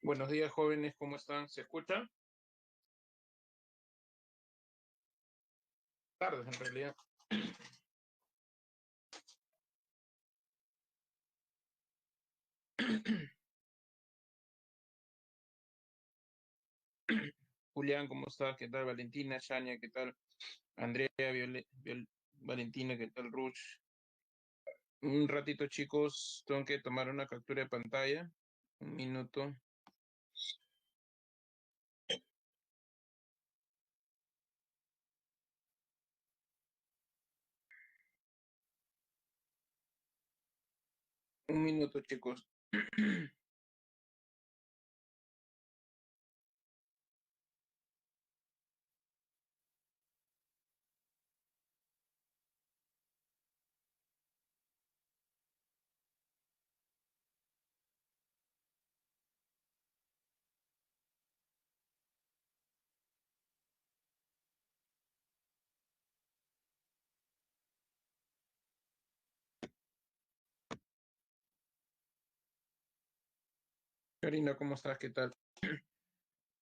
Buenos días, jóvenes, ¿cómo están? ¿Se escucha? Tardes, en realidad. Julián, ¿cómo estás? ¿Qué tal? Valentina, Shania, ¿qué tal? Andrea, Valentina, ¿qué tal? Ruth. Un ratito, chicos, tengo que tomar una captura de pantalla. Un minuto. Un minuto, chicos. Karina, ¿cómo estás? ¿Qué tal?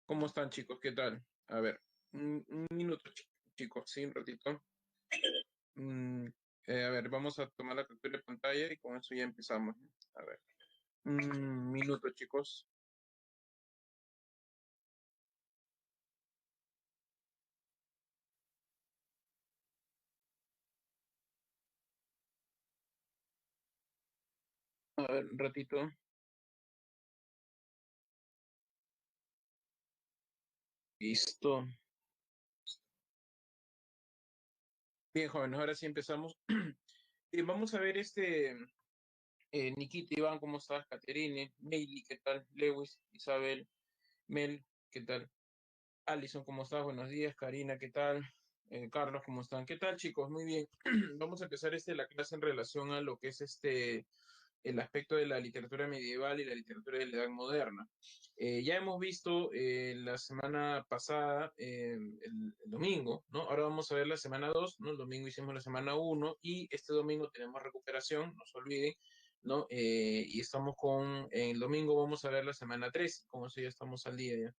¿Cómo están, chicos? ¿Qué tal? A ver, un minuto, chicos, sí, un ratito. Mm, a ver, vamos a tomar la captura de pantalla y con eso ya empezamos, ¿no? A ver, un minuto, chicos. A ver, un ratito. Listo. Bien, jóvenes, ahora sí empezamos. Vamos a ver Nikita, Iván, ¿cómo estás? Caterine, Meili, ¿qué tal? Lewis, Isabel, Mel, ¿qué tal? Alison, ¿cómo estás? Buenos días. Karina, ¿qué tal? Carlos, ¿cómo están? ¿Qué tal, chicos? Muy bien. Vamos a empezar la clase en relación a lo que es el aspecto de la literatura medieval y la literatura de la Edad Moderna. Ya hemos visto la semana pasada, el domingo, ¿no? Ahora vamos a ver la semana 2, ¿no? El domingo hicimos la semana uno y este domingo tenemos recuperación, no se olviden, ¿no? Y estamos el domingo vamos a ver la semana 3, como eso ya estamos al día ya.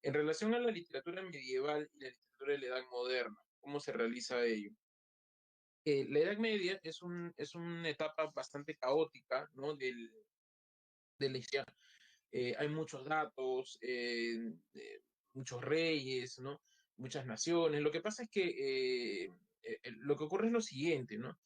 En relación a la literatura medieval y la literatura de la Edad Moderna, ¿cómo se realiza ello? La Edad Media es una etapa bastante caótica, ¿no? De la historia. Hay muchos datos, muchos reyes, ¿no? Muchas naciones. Lo que pasa es que lo que ocurre es lo siguiente, ¿no?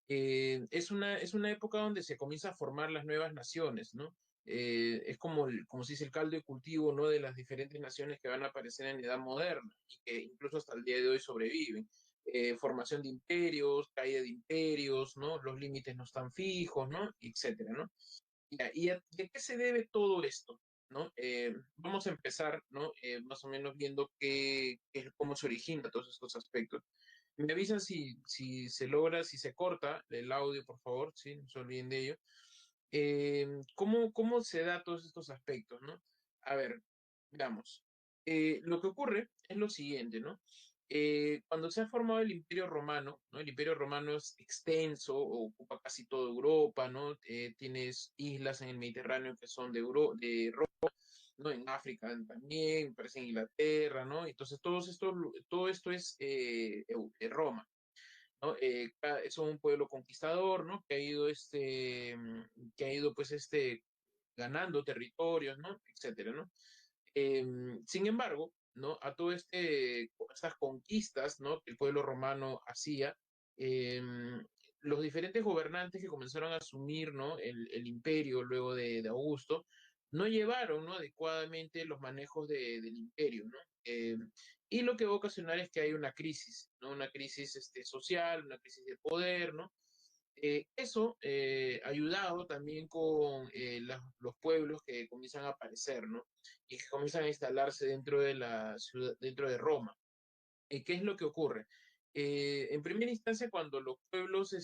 Es una época donde se comienza a formar las nuevas naciones, ¿no? Es como se dice, el caldo de cultivo, ¿no? De las diferentes naciones que van a aparecer en la Edad Moderna y que incluso hasta el día de hoy sobreviven. Formación de imperios, caída de imperios, ¿no? Los límites no están fijos, ¿no? Etcétera, ¿no? Ya, ¿y a qué se debe todo esto? ¿No? Vamos a empezar, ¿no? Más o menos viendo cómo se origina todos estos aspectos. Me avisan si se logra, si se corta el audio, por favor, ¿sí? No se olviden de ello. ¿Cómo se da todos estos aspectos, ¿no? A ver, veamos. Lo que ocurre es lo siguiente, ¿no? Cuando se ha formado el Imperio Romano, ¿no? El Imperio Romano es extenso, ocupa casi toda Europa, ¿no? Tienes islas en el Mediterráneo que son de Roma, ¿no? En África también, parece en Inglaterra, ¿no? Entonces todo esto es Roma. ¿No? Son un pueblo conquistador, ¿no? Que ha ido pues ganando territorios, ¿no? Etcétera, ¿no? Sin embargo, ¿no? A todo estas conquistas, ¿no? Que el pueblo romano hacía, eh, los diferentes gobernantes que comenzaron a asumir, ¿no? El imperio luego de Augusto, no llevaron, ¿no? Adecuadamente los manejos del imperio, ¿no? Y lo que va a ocasionar es que hay una crisis, ¿no? Una crisis social, una crisis de poder, ¿no? Eso ayudado también con los pueblos que comienzan a aparecer, ¿no? Y que comienzan a instalarse dentro de la ciudad, dentro de Roma. ¿Qué es lo que ocurre? En primera instancia, cuando los pueblos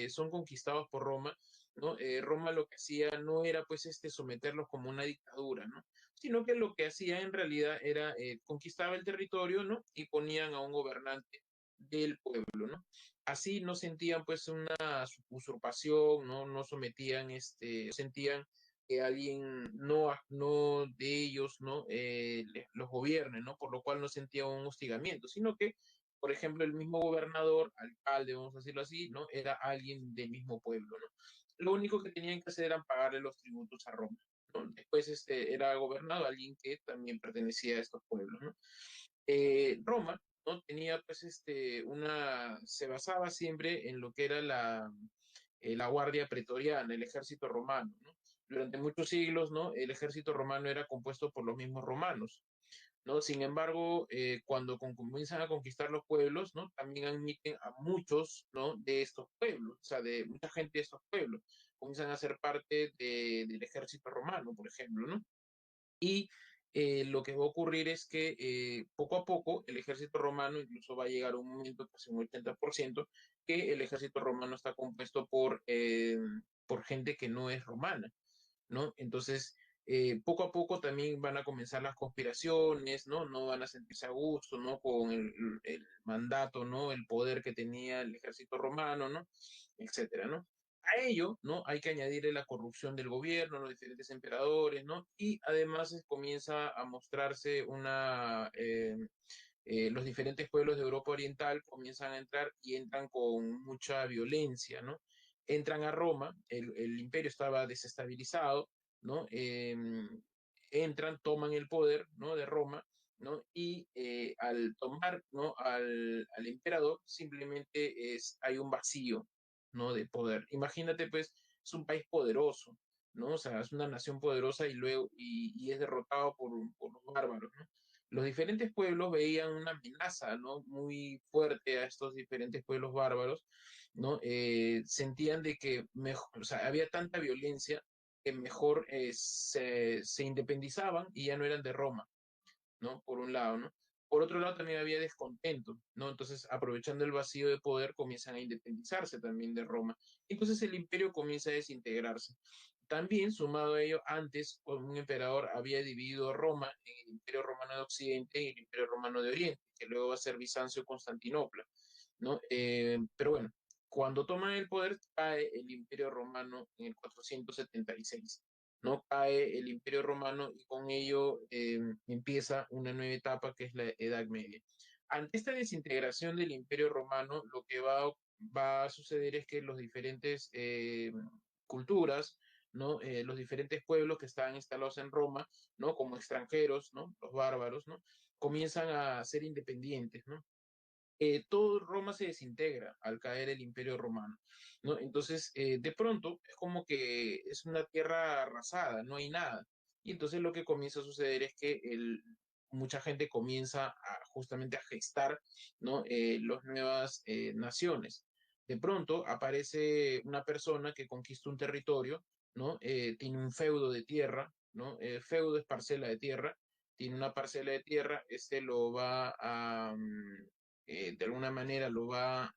son conquistados por Roma, ¿no? Roma lo que hacía no era pues someterlos como una dictadura, ¿no? Sino que lo que hacía en realidad era conquistaba el territorio, ¿no? Y ponían a un gobernante del pueblo, ¿no? Así no sentían pues una usurpación, ¿no? No sometían, sentían que alguien no de ellos, ¿no? Los gobierne, ¿no? Por lo cual no sentía un hostigamiento, sino que, por ejemplo, el mismo gobernador, alcalde, vamos a decirlo así, ¿no? Era alguien del mismo pueblo, ¿no? Lo único que tenían que hacer era pagarle los tributos a Roma, ¿no? Después era gobernado alguien que también pertenecía a estos pueblos, ¿no? Roma, ¿no? Tenía pues se basaba siempre en lo que era la guardia pretoriana, el ejército romano, ¿no? Durante muchos siglos, ¿no? El ejército romano era compuesto por los mismos romanos, ¿no? Sin embargo, cuando comienzan a conquistar los pueblos, ¿no? También admiten a muchos, ¿no? De estos pueblos, o sea, de mucha gente de estos pueblos, comienzan a ser parte del ejército romano, por ejemplo, ¿no? Y lo que va a ocurrir es que poco a poco el ejército romano incluso va a llegar a un momento, casi un 80%, que el ejército romano está compuesto por gente que no es romana, ¿no? Entonces, poco a poco también van a comenzar las conspiraciones, ¿no? No van a sentirse a gusto, ¿no? Con el mandato, ¿no? El poder que tenía el ejército romano, ¿no? Etcétera, ¿no? A ello, ¿no? Hay que añadirle la corrupción del gobierno, los diferentes emperadores, ¿no? Y además comienza a mostrarse los diferentes pueblos de Europa Oriental comienzan a entrar y entran con mucha violencia, ¿no? Entran a Roma, el imperio estaba desestabilizado, ¿no? Entran, toman el poder, ¿no? De Roma, ¿no? Y al tomar, ¿no? Al emperador, simplemente hay un vacío, ¿no? De poder. Imagínate, pues, es un país poderoso, ¿no? O sea, es una nación poderosa y luego, y es derrotado por los bárbaros, ¿no? Los diferentes pueblos veían una amenaza, ¿no? Muy fuerte a estos diferentes pueblos bárbaros, ¿no? Sentían de que mejor, o sea, había tanta violencia que mejor se independizaban y ya no eran de Roma, ¿no? Por un lado, ¿no? Por otro lado también había descontento, ¿no? Entonces, aprovechando el vacío de poder, comienzan a independizarse también de Roma. Entonces el imperio comienza a desintegrarse. También, sumado a ello, antes un emperador había dividido Roma en el Imperio Romano de Occidente y el Imperio Romano de Oriente, que luego va a ser Bizancio y Constantinopla, ¿no? Pero bueno, cuando toman el poder, cae el Imperio Romano en el 476, ¿no? Cae el Imperio Romano y con ello empieza una nueva etapa que es la Edad Media. Ante esta desintegración del Imperio Romano, lo que va a suceder es que los diferentes culturas, ¿no? Los diferentes pueblos que estaban instalados en Roma, ¿no? Como extranjeros, ¿no? Los bárbaros, ¿no? Comienzan a ser independientes, ¿no? Todo Roma se desintegra al caer el Imperio Romano, ¿no? Entonces, de pronto, es como que es una tierra arrasada, no hay nada. Y entonces lo que comienza a suceder es que mucha gente comienza justamente a gestar, ¿no? Las nuevas naciones. De pronto aparece una persona que conquista un territorio, ¿no? Tiene un feudo de tierra, ¿no? Feudo es parcela de tierra, tiene una parcela de tierra, lo va de alguna manera va a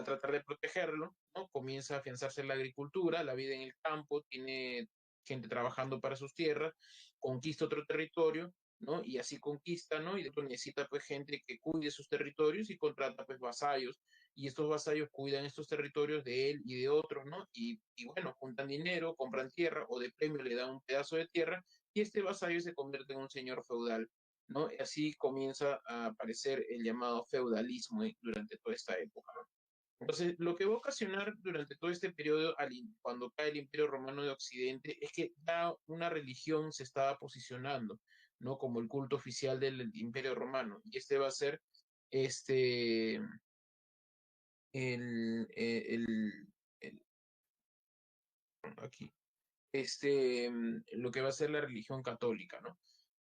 tratar de protegerlo, ¿no? Comienza a afianzarse en la agricultura, la vida en el campo, tiene gente trabajando para sus tierras, conquista otro territorio, ¿no? Y así conquista, ¿no? Y después necesita pues gente que cuide sus territorios y contrata pues vasallos, y estos vasallos cuidan estos territorios de él y de otros, ¿no? Y bueno, juntan dinero, compran tierra o de premio le dan un pedazo de tierra y este vasallo se convierte en un señor feudal, ¿no? Y así comienza a aparecer el llamado feudalismo durante toda esta época, ¿no? Entonces, lo que va a ocasionar durante todo este periodo, cuando cae el Imperio Romano de Occidente, es que ya una religión se estaba posicionando, ¿no? Como el culto oficial del Imperio Romano. Y este va a ser este, el- aquí, lo que va a ser la religión católica, ¿no?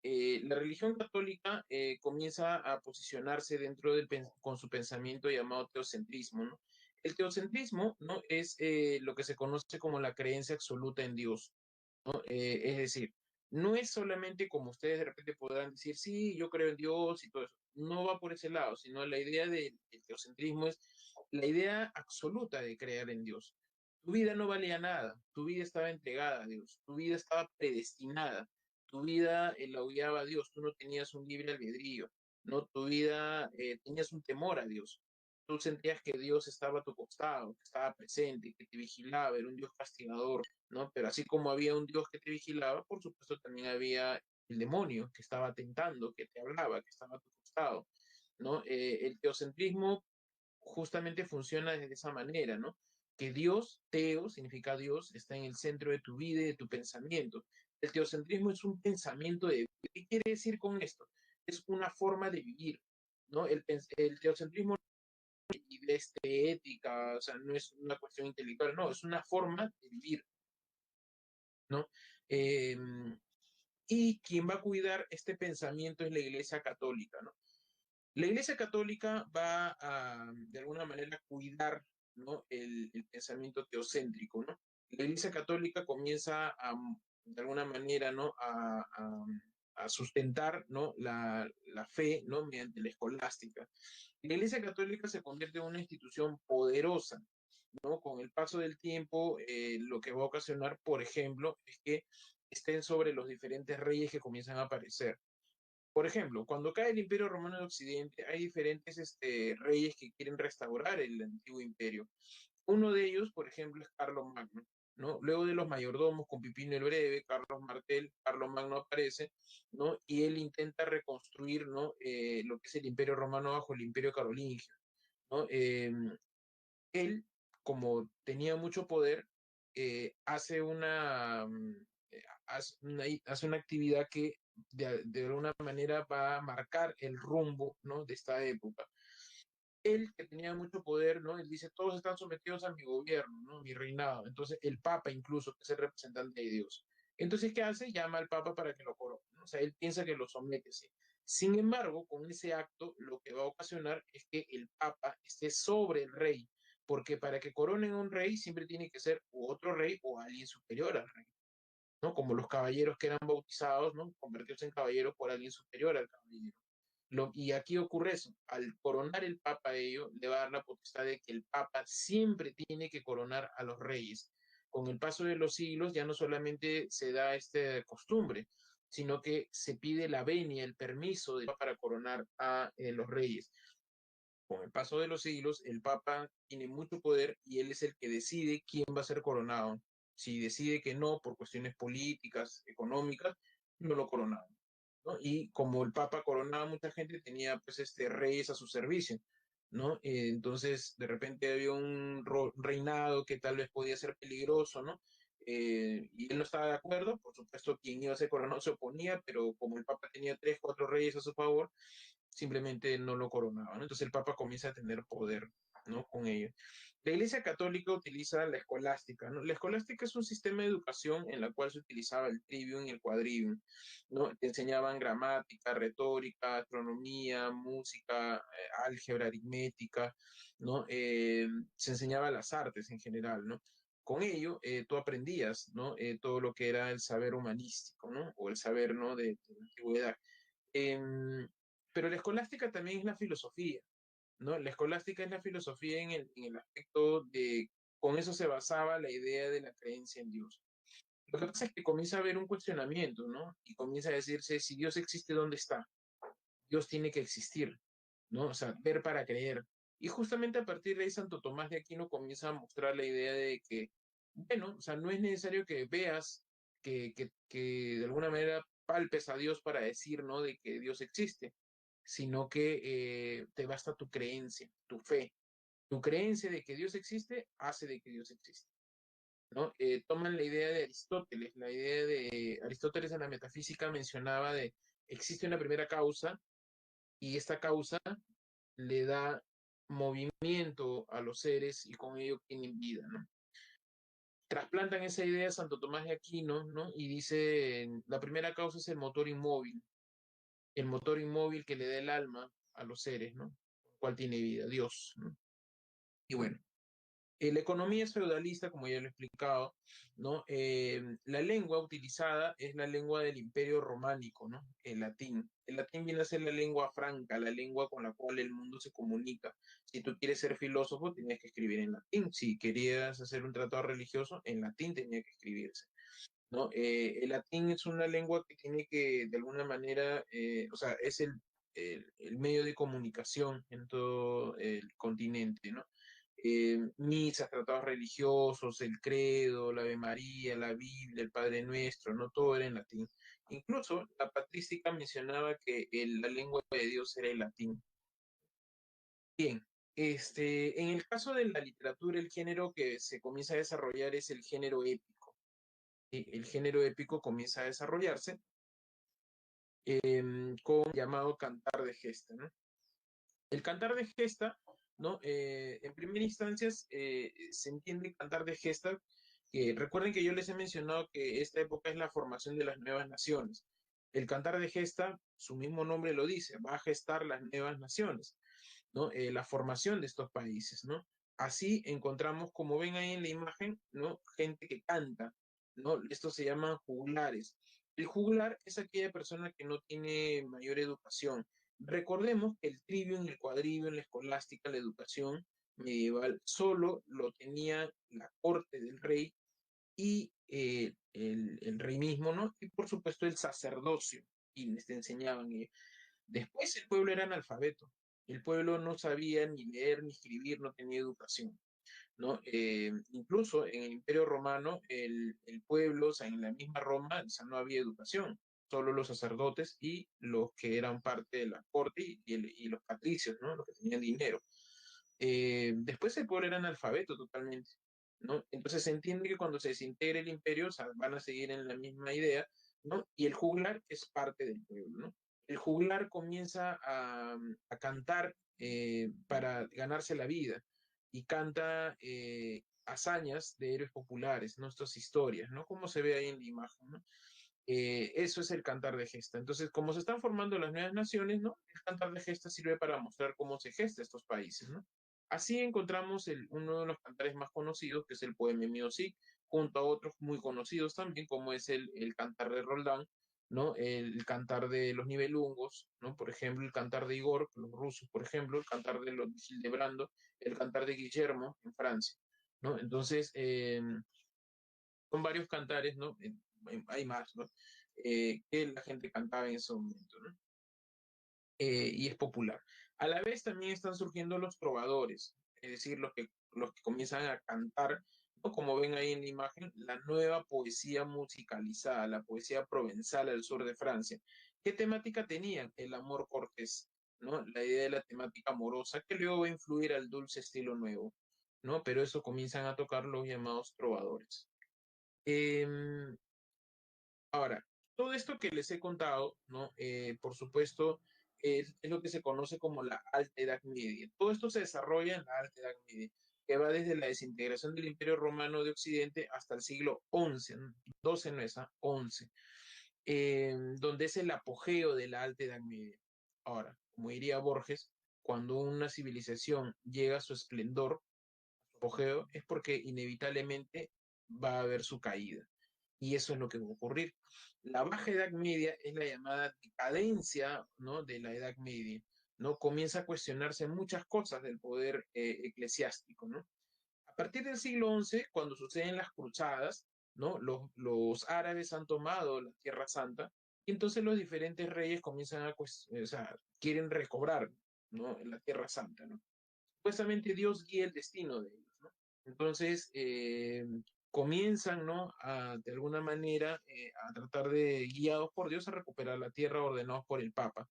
La religión católica comienza a posicionarse con su pensamiento llamado teocentrismo, ¿no? El teocentrismo, ¿no? Es lo que se conoce como la creencia absoluta en Dios, ¿no? Es decir, no es solamente como ustedes de repente podrán decir, sí, yo creo en Dios y todo eso. No va por ese lado, sino la idea del teocentrismo es la idea absoluta de creer en Dios. Tu vida no valía nada, tu vida estaba entregada a Dios, tu vida estaba predestinada, tu vida la odiaba a Dios, tú no tenías un libre albedrío, no, tu vida tenías un temor a Dios. tú sentías que Dios estaba a tu costado, que estaba presente, que te vigilaba, era un Dios castigador, ¿no? Pero así como había un Dios que te vigilaba, por supuesto también había el demonio que estaba tentando, que te hablaba, que estaba a tu costado, ¿no? El teocentrismo justamente funciona de esa manera, ¿no? Que Dios, teo, significa Dios, está en el centro de tu vida y de tu pensamiento. El teocentrismo es un pensamiento de vida. ¿Qué quiere decir con esto? Es una forma de vivir, ¿no? El teocentrismo y de ética, o sea, no es una cuestión intelectual, no, es una forma de vivir, ¿no? Eh, y quien va a cuidar este pensamiento es la Iglesia Católica, ¿no? La Iglesia Católica va a, de alguna manera, cuidar, ¿no? El pensamiento teocéntrico, ¿no? La Iglesia Católica comienza a, de alguna manera, ¿no? A sustentar, ¿no? La fe, ¿no? Mediante la escolástica. La Iglesia Católica se convierte en una institución poderosa, ¿no? Con el paso del tiempo, lo que va a ocasionar, por ejemplo, es que estén sobre los diferentes reyes que comienzan a aparecer. Por ejemplo, cuando cae el Imperio Romano de Occidente, hay diferentes reyes que quieren restaurar el antiguo imperio. Uno de ellos, por ejemplo, es Carlos Magno, ¿no? Luego de los mayordomos con Pipino el Breve, Carlos Martel, Carlos Magno aparece, ¿no? Y él intenta reconstruir, ¿no? Lo que es el Imperio Romano bajo el Imperio Carolingio, ¿no? Él, como tenía mucho poder, hace hace una actividad que de alguna manera va a marcar el rumbo, ¿no? De esta época. Él, que tenía mucho poder, ¿no? Él dice, todos están sometidos a mi gobierno, ¿no? Mi reinado. Entonces, el Papa incluso, que es el representante de Dios. Entonces, ¿qué hace? Llama al Papa para que lo corone, ¿no? O sea, él piensa que lo somete, sí. Sin embargo, con ese acto, lo que va a ocasionar es que el Papa esté sobre el rey, porque para que coronen a un rey siempre tiene que ser u otro rey o alguien superior al rey, ¿no? Como los caballeros que eran bautizados, ¿no? Convertirse en caballeros por alguien superior al caballero. Y aquí ocurre eso, al coronar el Papa a ello, le va a dar la potestad de que el Papa siempre tiene que coronar a los reyes. Con el paso de los siglos ya no solamente se da esta costumbre, sino que se pide la venia, el permiso del Papa para coronar a los reyes. Con el paso de los siglos, el Papa tiene mucho poder y él es el que decide quién va a ser coronado. Si decide que no, por cuestiones políticas, económicas, no lo coronaron, ¿no? Y como el Papa coronaba a mucha gente, tenía pues reyes a su servicio, ¿no? Entonces, de repente había un reinado que tal vez podía ser peligroso, ¿no? Y él no estaba de acuerdo, por supuesto, quien iba a ser coronado se oponía, pero como el Papa tenía tres, cuatro reyes a su favor, simplemente no lo coronaban, ¿no? Entonces el Papa comienza a tener poder, ¿no? Con ello. La Iglesia Católica utiliza la escolástica, ¿no? La escolástica es un sistema de educación en la cual se utilizaba el trivium y el quadrivium, ¿no? Te enseñaban gramática, retórica, astronomía, música, álgebra, aritmética, ¿no? Se enseñaba las artes en general, ¿no? Con ello, tú aprendías, ¿no? Todo lo que era el saber humanístico, ¿no? O el saber, ¿no? De la antigüedad. Em, pero la escolástica también es la filosofía, ¿no? La escolástica es la filosofía en el aspecto de, con eso se basaba la idea de la creencia en Dios. Lo que pasa es que comienza a haber un cuestionamiento, ¿no? Y comienza a decirse, si Dios existe, ¿dónde está? Dios tiene que existir, ¿no? O sea, ver para creer. Y justamente a partir de ahí Santo Tomás de Aquino comienza a mostrar la idea de que, bueno, o sea, no es necesario que veas, que de alguna manera palpes a Dios para decir, ¿no? De que Dios existe, sino que te basta tu creencia, tu fe. Tu creencia de que Dios existe hace de que Dios existe, ¿no? Toman la idea de Aristóteles, la idea de Aristóteles en la metafísica mencionaba de existe una primera causa y esta causa le da movimiento a los seres y con ello tienen vida, ¿no? Trasplantan esa idea a Santo Tomás de Aquino, ¿no? Y dice, la primera causa es el motor inmóvil que le da el alma a los seres, ¿no? ¿Cuál tiene vida? Dios, ¿no? Y bueno, la economía es feudalista, como ya lo he explicado, ¿no? La lengua utilizada es la lengua del Imperio Románico, ¿no? El latín. El latín viene a ser la lengua franca, la lengua con la cual el mundo se comunica. Si tú quieres ser filósofo, tenías que escribir en latín. Si querías hacer un tratado religioso, en latín tenía que escribirse, ¿no? El latín es una lengua que tiene que, de alguna manera, o sea, es el medio de comunicación en todo el continente, ¿no? Misas, tratados religiosos, el credo, la Ave María, la Biblia, el Padre Nuestro, ¿no? Todo era en latín. Incluso la patrística mencionaba que la lengua de Dios era el latín. Bien, en el caso de la literatura, el género que se comienza a desarrollar es el género épico. ¿Sí? El género épico comienza a desarrollarse con el llamado cantar de gesta, ¿no? El cantar de gesta, ¿no? En primera instancia se entiende cantar de gesta, que recuerden que yo les he mencionado que esta época es la formación de las nuevas naciones. El cantar de gesta, su mismo nombre lo dice, va a gestar las nuevas naciones, ¿no? La formación de estos países, ¿no? Así encontramos, como ven ahí en la imagen, ¿no? Gente que canta, ¿no? Estos se llaman juglares. El juglar es aquella persona que no tiene mayor educación. Recordemos que el trivium, el quadrivium, la escolástica, la educación medieval, solo lo tenía la corte del rey y el rey mismo, ¿no? Y por supuesto el sacerdocio, y les enseñaban. Después el pueblo era analfabeto. El pueblo no sabía ni leer ni escribir, no tenía educación, ¿no? Incluso en el Imperio Romano, el pueblo, o sea, en la misma Roma, o sea, no había educación. Solo los sacerdotes y los que eran parte de la corte y los patricios, ¿no? Los que tenían dinero. Después el pueblo era analfabeto totalmente, ¿no? Entonces se entiende que cuando se desintegre el imperio, o sea, van a seguir en la misma idea, ¿no? Y el juglar es parte del pueblo, ¿no? El juglar comienza a cantar para ganarse la vida y canta hazañas de héroes populares, ¿no? Estas historias, ¿no? Como se ve ahí en la imagen, ¿no? Eso es el cantar de gesta. Entonces, como se están formando las nuevas naciones, ¿no? El cantar de gesta sirve para mostrar cómo se gesta estos países, ¿no? Así encontramos uno de los cantares más conocidos, que es el poema Miocid, junto a otros muy conocidos también, como es el cantar de Roldán, ¿no? El cantar de los Nibelungos, ¿no? Por ejemplo, el cantar de Igor, los rusos, por ejemplo, el cantar de los de Hildebrando, el cantar de Guillermo en Francia, ¿no? Entonces, son varios cantares, ¿no? Hay más, ¿no? Que la gente cantaba en ese momento, ¿no? Y es popular. A la vez también están surgiendo los trovadores, es decir, los que comienzan a cantar, ¿no? Como ven ahí en la imagen, la nueva poesía musicalizada, la poesía provenzal al sur de Francia. ¿Qué temática tenían? El amor cortés, ¿no? La idea de la temática amorosa que luego va a influir al dulce estilo nuevo, ¿no? Pero eso comienzan a tocar los llamados trovadores. Em, Ahora, todo esto que les he contado, ¿no? Por supuesto, es lo que se conoce como la Alta Edad Media. Todo esto se desarrolla en la Alta Edad Media, que va desde la desintegración del Imperio Romano de Occidente hasta el siglo XI, ¿no? 12 no es, 11, donde es el apogeo de la Alta Edad Media. Ahora, como diría Borges, cuando una civilización llega a su esplendor, su apogeo, es porque inevitablemente va a haber su caída. Y eso es lo que va a ocurrir. La Baja Edad Media es la llamada decadencia, ¿no? De la Edad Media, ¿no? Comienza a cuestionarse muchas cosas del poder eclesiástico, ¿no? A partir del siglo XI, cuando suceden las cruzadas, ¿no? Los árabes han tomado la Tierra Santa y entonces los diferentes reyes comienzan o sea, quieren recobrar, ¿no? La Tierra Santa, ¿no? Supuestamente Dios guía el destino de ellos, ¿no? Entonces, comienzan, ¿no? De alguna manera, a tratar de, guiados por Dios, a recuperar la tierra ordenados por el Papa.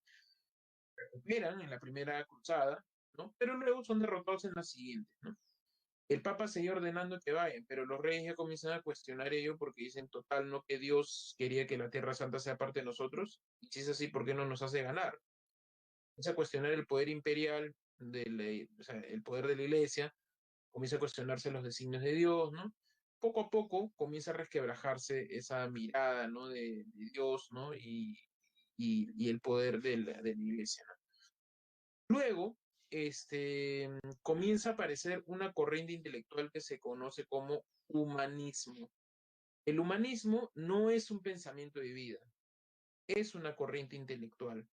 Recuperan en la primera cruzada, ¿no? Pero luego son derrotados en la siguiente, ¿no? El Papa seguía ordenando que vayan, pero los reyes ya comienzan a cuestionar ello porque dicen, total, no que Dios quería que la Tierra Santa sea parte de nosotros, y si es así, ¿por qué no nos hace ganar? Comienza a cuestionar el poder imperial, o sea, el poder de la iglesia, comienza a cuestionarse los designios de Dios, ¿no? Poco a poco comienza a resquebrajarse esa mirada, ¿no? De Dios, ¿no? Y el poder de la iglesia, ¿no? Luego, comienza a aparecer una corriente intelectual que se conoce como humanismo. El humanismo no es un pensamiento de vida, es una corriente intelectual.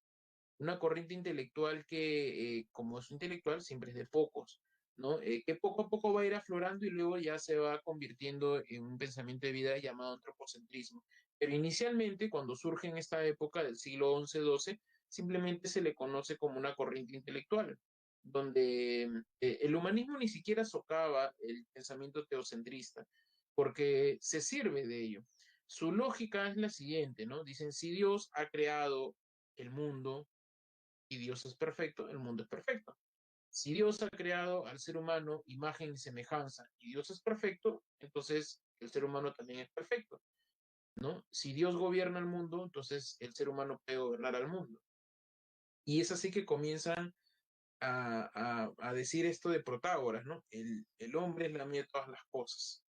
Una corriente intelectual que, como es intelectual, siempre es de pocos, ¿no? Que poco a poco va a ir aflorando y luego ya se va convirtiendo en un pensamiento de vida llamado antropocentrismo. Pero inicialmente, cuando surge en esta época del siglo XI-XII, simplemente se le conoce como una corriente intelectual, donde el humanismo ni siquiera socava el pensamiento teocentrista, porque se sirve de ello. Su lógica es la siguiente, ¿no? Dicen, si Dios ha creado el mundo y Dios es perfecto, el mundo es perfecto. Si Dios ha creado al ser humano imagen y semejanza y Dios es perfecto, entonces el ser humano también es perfecto, ¿no? Si Dios gobierna el mundo, entonces el ser humano puede gobernar al mundo. Y es así que comienzan a decir esto de Protágoras, ¿no? El hombre es la mía de todas las cosas,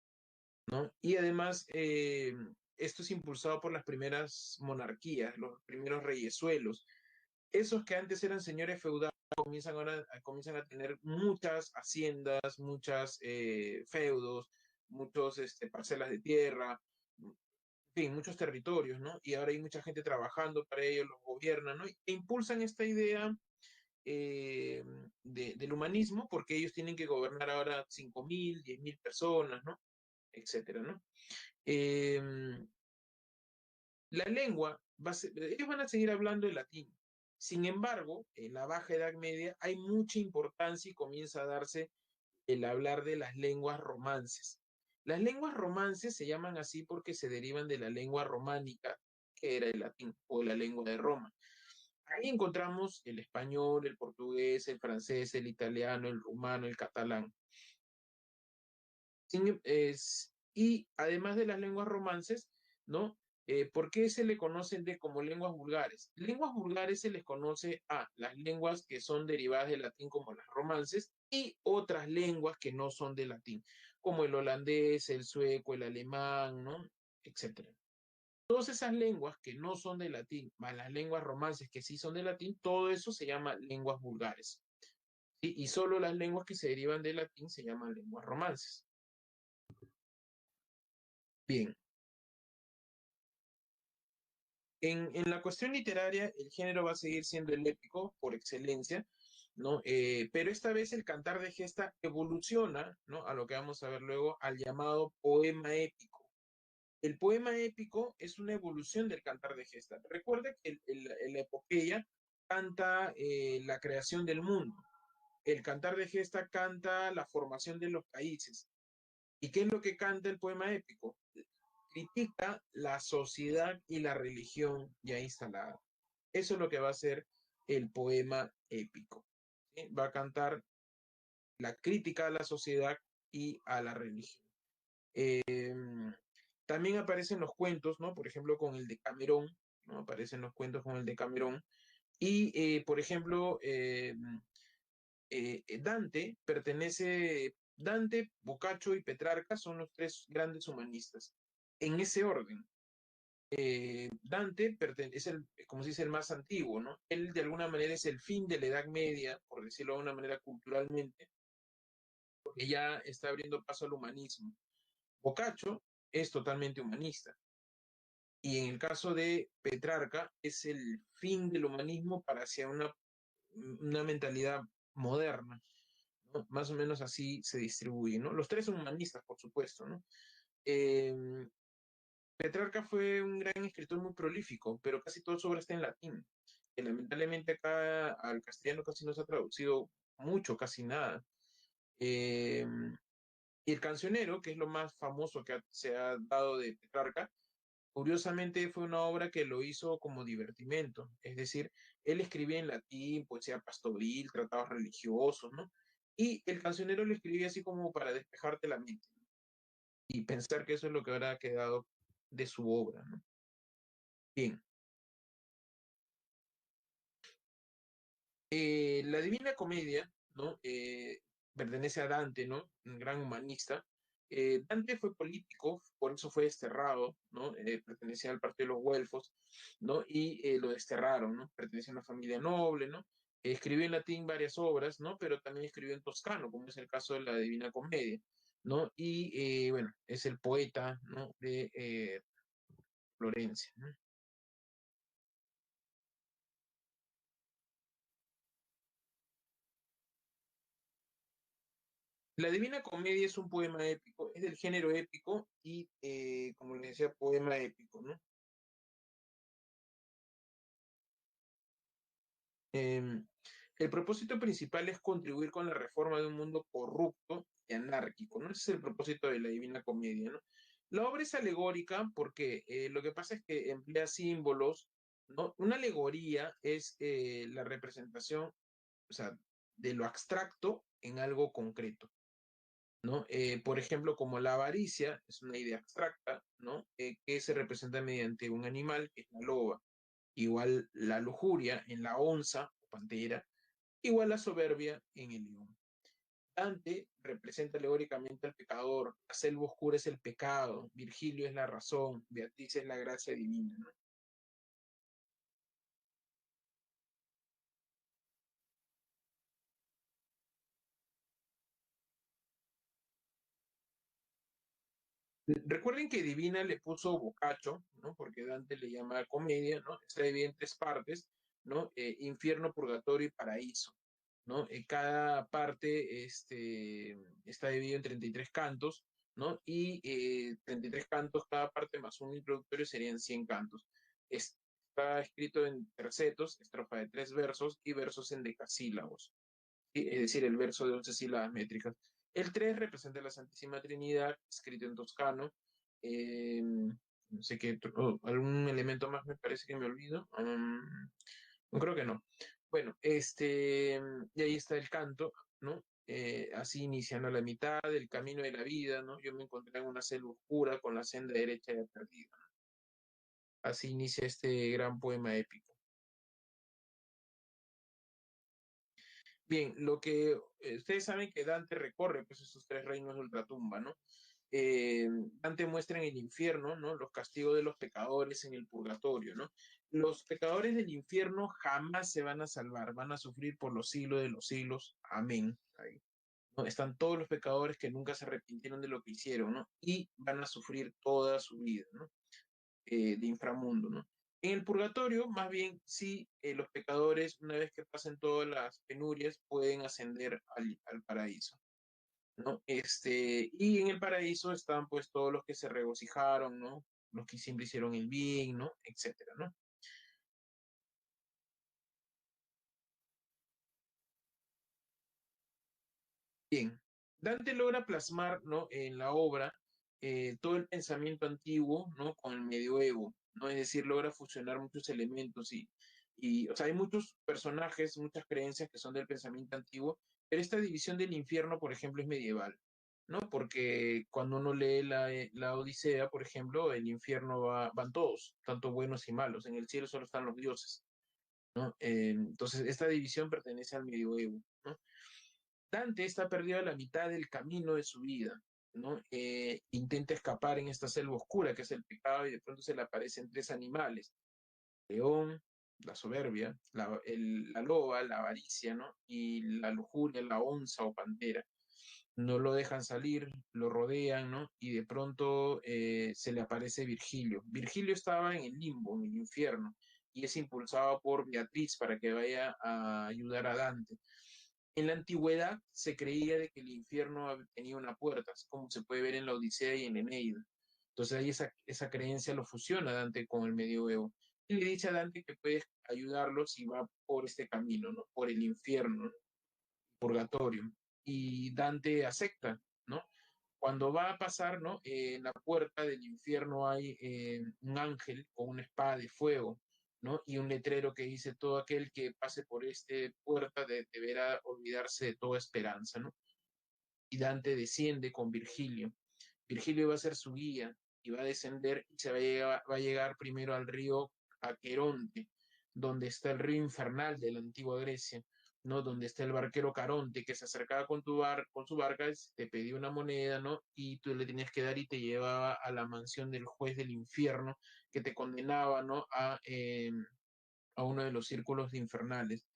¿no? Y además, esto es impulsado por las primeras monarquías, los primeros reyesuelos. Esos que antes eran señores feudales comienzan a tener muchas haciendas, muchas feudos, muchos parcelas de tierra, en fin, muchos territorios, ¿no? Y ahora hay mucha gente trabajando para ellos, los gobiernan, ¿no? E impulsan esta idea eh, del humanismo porque ellos tienen que gobernar ahora 5.000, 10.000 personas, ¿no? Etcétera, ¿no? Eh, la lengua, ellos van a seguir hablando el latín. Sin embargo, en la Baja Edad Media hay mucha importancia y comienza a darse el hablar de las lenguas romances. Las lenguas romances se llaman así porque se derivan de la lengua románica, que era el latín o la lengua de Roma. Ahí encontramos el español, el portugués, el francés, el italiano, el rumano, el catalán. Y además de las lenguas romances, ¿no? ¿Por qué se le conocen como lenguas vulgares? Lenguas vulgares se les conoce a las lenguas que son derivadas del latín como las romances y otras lenguas que no son del latín, como el holandés, el sueco, el alemán, ¿no? Etcétera. Todas esas lenguas que no son de latín, más las lenguas romances que sí son de latín, todo eso se llama lenguas vulgares. ¿Sí? Y solo las lenguas que se derivan del latín se llaman lenguas romances. Bien, en la cuestión literaria, el género va a seguir siendo el épico por excelencia, ¿no? Pero esta vez el cantar de gesta evoluciona, ¿no? A lo que vamos a ver luego, al llamado poema épico. El poema épico es una evolución del cantar de gesta. Recuerda que la epopeya canta la creación del mundo. El cantar de gesta canta la formación de los países. ¿Y qué es lo que canta el poema épico? Critica la sociedad y la religión ya instalada. Eso es lo que va a ser el poema épico. ¿Sí? Va a cantar la crítica a la sociedad y a la religión. Eh, también aparecen los cuentos, ¿no? Por ejemplo, con el de Camerón, ¿no? Aparecen los cuentos con el de Camerón. Y, por ejemplo, Dante, Boccaccio y Petrarca son los tres grandes humanistas. En ese orden, Dante es como se dice, el más antiguo, ¿no? Él de alguna manera es el fin de la Edad Media, por decirlo de una manera culturalmente, porque ya está abriendo paso al humanismo. Boccaccio es totalmente humanista. Y en el caso de Petrarca, es el fin del humanismo para hacia una mentalidad moderna, ¿no? Más o menos así se distribuye, ¿no? Los tres son humanistas, por supuesto, ¿no? Eh, Petrarca fue un gran escritor muy prolífico, pero casi toda su obra está en latín. Que lamentablemente acá al castellano casi no se ha traducido mucho, casi nada. Eh, y el cancionero, que es lo más famoso que se ha dado de Petrarca, curiosamente fue una obra que lo hizo como divertimento, es decir, él escribía en latín, poesía pastoril, tratados religiosos, ¿no? Y el cancionero lo escribía así como para despejarte la mente, ¿no? Y pensar que eso es lo que habrá quedado de su obra, ¿no? Bien, la Divina Comedia, ¿no? Pertenece a Dante, ¿no? Un gran humanista. Dante fue político, por eso fue desterrado, ¿no? Pertenecía al partido de los güelfos, ¿no? Y lo desterraron, ¿no? Pertenecía a una familia noble, ¿no? Escribió en latín varias obras, ¿no? Pero también escribió en toscano, como es el caso de la Divina Comedia, ¿no? Y bueno, es el poeta, ¿no? De Florencia, ¿no? La Divina Comedia es un poema épico, es del género épico y, como les decía, poema épico, ¿no? Em, el propósito principal es contribuir con la reforma de un mundo corrupto y anárquico, ¿no? Ese es el propósito de la Divina Comedia, ¿no? La obra es alegórica porque lo que pasa es que emplea símbolos, ¿no? Una alegoría es la representación, o sea, de lo abstracto en algo concreto, ¿no? Por ejemplo, como la avaricia es una idea abstracta, ¿no? Que se representa mediante un animal, que es la loba, igual la lujuria en la onza o pantera, igual la soberbia en el león. Dante representa alegóricamente al pecador, la selva oscura es el pecado, Virgilio es la razón, Beatriz es la gracia divina, ¿no? Recuerden que Divina le puso Boccaccio, ¿no? Porque Dante le llama comedia, ¿no? Está dividida en tres partes, ¿no? Infierno, purgatorio y paraíso, ¿no? Cada parte está dividido en 33 cantos, ¿no? Y 33 cantos cada parte más un introductorio serían 100 cantos. Está escrito en tercetos, estrofa de tres versos y versos en decasílabos, ¿sí? Es decir, el verso de 11 sílabas métricas. El 3 representa la Santísima Trinidad, escrito en toscano. No sé qué, algún elemento más me parece que me olvido. No creo que no. Bueno, y ahí está el canto, ¿no? Así iniciando la mitad del camino de la vida, ¿no? Yo me encontré en una selva oscura con la senda derecha ya perdida. Así inicia este gran poema épico. Bien, lo que ustedes saben que Dante recorre pues esos tres reinos de ultratumba, ¿no? Dante muestra en el infierno, ¿no? Los castigos de los pecadores en el purgatorio, ¿no? Los pecadores del infierno jamás se van a salvar, van a sufrir por los siglos de los siglos. Amén. Ahí, ¿no? Están todos los pecadores que nunca se arrepintieron de lo que hicieron, ¿no? Y van a sufrir toda su vida, ¿no? De inframundo, ¿no? En el purgatorio, más bien, sí, los pecadores, una vez que pasen todas las penurias, pueden ascender al paraíso, ¿no? Y en el paraíso están pues todos los que se regocijaron, ¿no? Los que siempre hicieron el bien, ¿no? Etcétera, ¿no? Bien, Dante logra plasmar, ¿no? En la obra todo el pensamiento antiguo, ¿no? Con el medioevo, ¿no? Es decir, logra fusionar muchos elementos o sea, hay muchos personajes, muchas creencias que son del pensamiento antiguo, pero esta división del infierno, por ejemplo, es medieval, ¿no? Porque cuando uno lee la Odisea, por ejemplo, el infierno van todos, tanto buenos y malos, en el cielo solo están los dioses, ¿no? Entonces, esta división pertenece al medioevo, ¿no? Dante está perdido a la mitad del camino de su vida, ¿no? Intenta escapar en esta selva oscura que es el pecado y de pronto se le aparecen tres animales, león, la soberbia, la loba, la avaricia, ¿no? Y la lujuria, la onza o pantera. No lo dejan salir, lo rodean, ¿no? Y de pronto se le aparece Virgilio. Virgilio estaba en el limbo, en el infierno, y es impulsado por Beatriz para que vaya a ayudar a Dante. En la antigüedad se creía de que el infierno tenía una puerta, así como se puede ver en la Odisea y en Eneida. Entonces ahí esa creencia lo fusiona Dante con el medioevo. Y le dice a Dante que puede ayudarlo si va por este camino, ¿no? Por el infierno, ¿no? Purgatorio. Y Dante acepta, ¿no? Cuando va a pasar, ¿no? En la puerta del infierno hay un ángel con una espada de fuego, ¿no? Y un letrero que dice, todo aquel que pase por esta puerta deberá olvidarse de toda esperanza, ¿no? Y Dante desciende con Virgilio. Virgilio va a ser su guía y va a descender y va a llegar primero al río Aqueronte, donde está el río infernal de la antigua Grecia, ¿no? Donde está el barquero Caronte, que se acercaba con su barca, te pedía una moneda, ¿no? Y tú le tenías que dar y te llevaba a la mansión del juez del infierno, que te condenaba, ¿no? A uno de los círculos infernales.